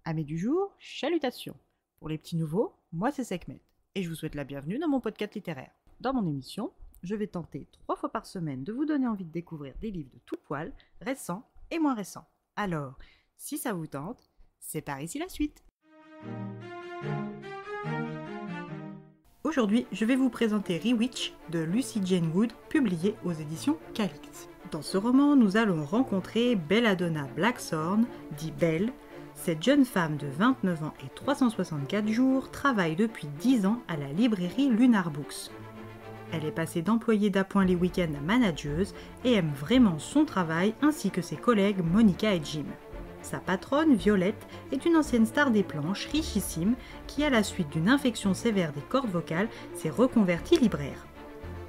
Amis du jour, chalutations. Pour les petits nouveaux, moi c'est Sekhmet et je vous souhaite la bienvenue dans mon podcast littéraire. Dans mon émission, je vais tenter 3 fois par semaine de vous donner envie de découvrir des livres de tout poil, récents et moins récents. Alors, si ça vous tente, c'est par ici la suite. Aujourd'hui, je vais vous présenter Rewitch de Lucy Jane Wood, publié aux éditions Calix. Dans ce roman, nous allons rencontrer Belladonna Blackthorne, dit Belle. Cette jeune femme de 29 ans et 364 jours travaille depuis 10 ans à la librairie Lunar Books. Elle est passée d'employée d'appoint les week-ends à manageuse et aime vraiment son travail ainsi que ses collègues Monica et Jim. Sa patronne, Violette, est une ancienne star des planches, richissime, qui à la suite d'une infection sévère des cordes vocales s'est reconvertie libraire.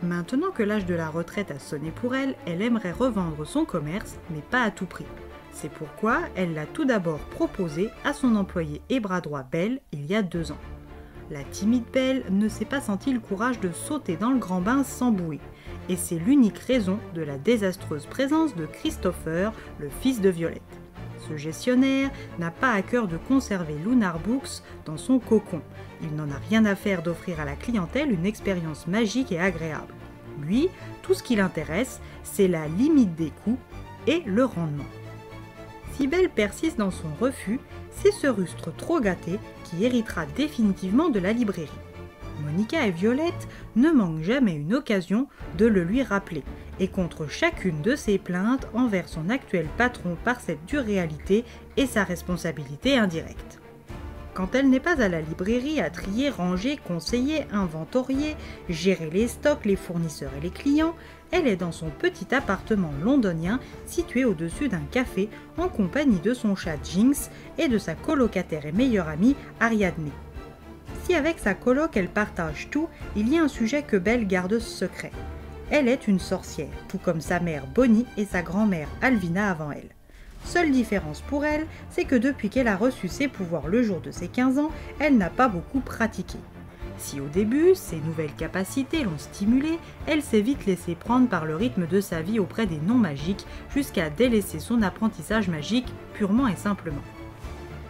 Maintenant que l'âge de la retraite a sonné pour elle, elle aimerait revendre son commerce, mais pas à tout prix. C'est pourquoi elle l'a tout d'abord proposé à son employé et bras droit Belle il y a 2 ans. La timide Belle ne s'est pas senti le courage de sauter dans le grand bain sans bouée, et c'est l'unique raison de la désastreuse présence de Christopher, le fils de Violette. Ce gestionnaire n'a pas à cœur de conserver Lunar Books dans son cocon. Il n'en a rien à faire d'offrir à la clientèle une expérience magique et agréable. Lui, tout ce qui l'intéresse, c'est la limite des coûts et le rendement. Si Belle persiste dans son refus, c'est ce rustre trop gâté qui héritera définitivement de la librairie. Monica et Violette ne manquent jamais une occasion de le lui rappeler, et contre chacune de ses plaintes envers son actuel patron par cette dure réalité et sa responsabilité indirecte. Quand elle n'est pas à la librairie à trier, ranger, conseiller, inventorier, gérer les stocks, les fournisseurs et les clients, elle est dans son petit appartement londonien situé au-dessus d'un café en compagnie de son chat Jinx et de sa colocataire et meilleure amie Ariadne. Si avec sa coloc elle partage tout, il y a un sujet que Belle garde secret. Elle est une sorcière, tout comme sa mère Bonnie et sa grand-mère Alvina avant elle. Seule différence pour elle, c'est que depuis qu'elle a reçu ses pouvoirs le jour de ses 15 ans, elle n'a pas beaucoup pratiqué. Si au début, ses nouvelles capacités l'ont stimulée, elle s'est vite laissée prendre par le rythme de sa vie auprès des non-magiques, jusqu'à délaisser son apprentissage magique purement et simplement.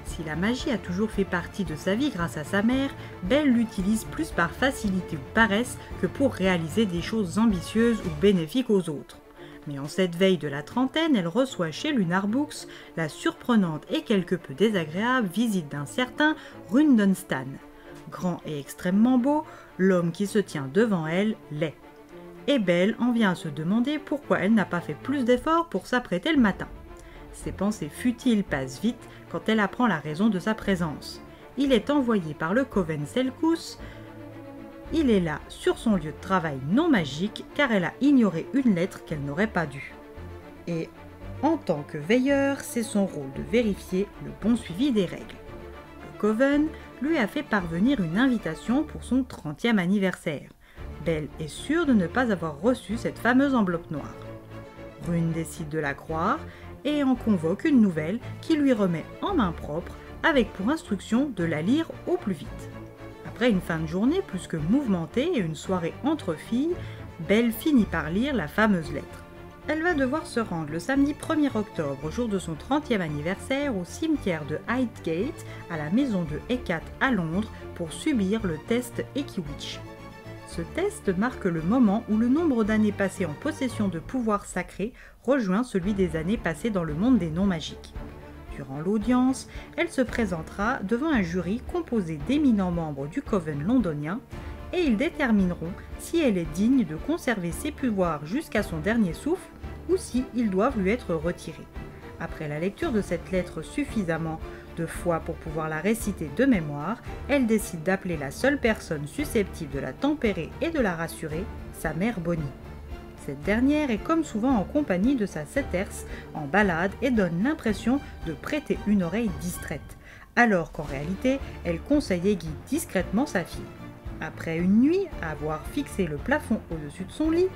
Si la magie a toujours fait partie de sa vie grâce à sa mère, Belle l'utilise plus par facilité ou paresse que pour réaliser des choses ambitieuses ou bénéfiques aux autres. Mais en cette veille de la trentaine, elle reçoit chez Lunar Books la surprenante et quelque peu désagréable visite d'un certain Rundenstan. Grand et extrêmement beau, l'homme qui se tient devant elle l'est. Et Belle en vient à se demander pourquoi elle n'a pas fait plus d'efforts pour s'apprêter le matin. Ses pensées futiles passent vite quand elle apprend la raison de sa présence. Il est envoyé par le Coven Selkus. Il est là sur son lieu de travail non magique car elle a ignoré une lettre qu'elle n'aurait pas dû. Et en tant que veilleur, c'est son rôle de vérifier le bon suivi des règles. Le Coven lui a fait parvenir une invitation pour son 30e anniversaire. Belle est sûre de ne pas avoir reçu cette fameuse enveloppe noire. Rune décide de la croire et en convoque une nouvelle qui lui remet en main propre avec pour instruction de la lire au plus vite. Après une fin de journée plus que mouvementée et une soirée entre filles, Belle finit par lire la fameuse lettre. Elle va devoir se rendre le samedi 1er octobre, jour de son 30e anniversaire, au cimetière de Highgate, à la maison de Hecate à Londres, pour subir le test Ekiwitch. Ce test marque le moment où le nombre d'années passées en possession de pouvoirs sacrés rejoint celui des années passées dans le monde des non-magiques. Durant l'audience, elle se présentera devant un jury composé d'éminents membres du Coven londonien et ils détermineront si elle est digne de conserver ses pouvoirs jusqu'à son dernier souffle ou si ils doivent lui être retirés. Après la lecture de cette lettre suffisamment de fois pour pouvoir la réciter de mémoire, elle décide d'appeler la seule personne susceptible de la tempérer et de la rassurer, sa mère Bonnie. Cette dernière est comme souvent en compagnie de sa sesterce en balade et donne l'impression de prêter une oreille distraite, alors qu'en réalité, elle conseille et guide discrètement sa fille. Après une nuit à avoir fixé le plafond au-dessus de son lit,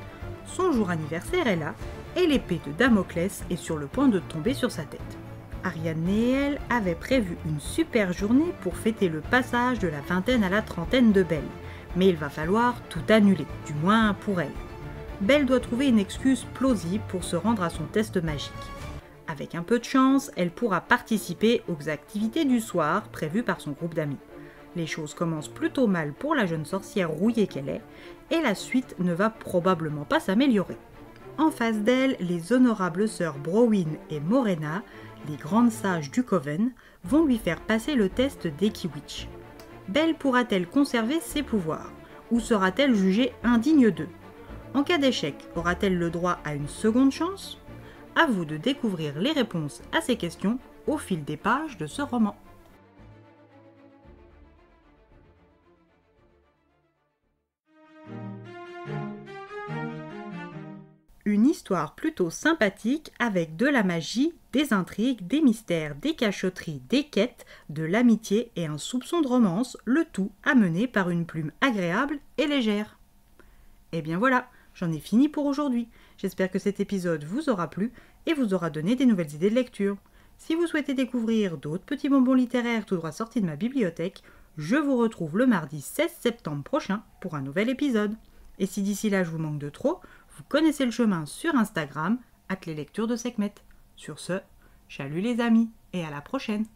son jour anniversaire est là et l'épée de Damoclès est sur le point de tomber sur sa tête. Ariadne et elle avaient prévu une super journée pour fêter le passage de la vingtaine à la trentaine de Belle, mais il va falloir tout annuler, du moins pour elle. Belle doit trouver une excuse plausible pour se rendre à son test magique. Avec un peu de chance, elle pourra participer aux activités du soir prévues par son groupe d'amis. Les choses commencent plutôt mal pour la jeune sorcière rouillée qu'elle est, et la suite ne va probablement pas s'améliorer. En face d'elle, les honorables sœurs Browin et Morena, les grandes sages du Coven, vont lui faire passer le test d'Ekiwitch. Belle pourra-t-elle conserver ses pouvoirs, ou sera-t-elle jugée indigne d'eux? En cas d'échec, aura-t-elle le droit à une seconde chance? À vous de découvrir les réponses à ces questions au fil des pages de ce roman. Une histoire plutôt sympathique avec de la magie, des intrigues, des mystères, des cachotteries, des quêtes, de l'amitié et un soupçon de romance, le tout amené par une plume agréable et légère. Et bien voilà, j'en ai fini pour aujourd'hui. J'espère que cet épisode vous aura plu et vous aura donné des nouvelles idées de lecture. Si vous souhaitez découvrir d'autres petits bonbons littéraires tout droit sortis de ma bibliothèque, je vous retrouve le mardi 16 septembre prochain pour un nouvel épisode. Et si d'ici là je vous manque de trop, vous connaissez le chemin sur Instagram, @leslectures de Sekhmet. Sur ce, chalut les amis et à la prochaine.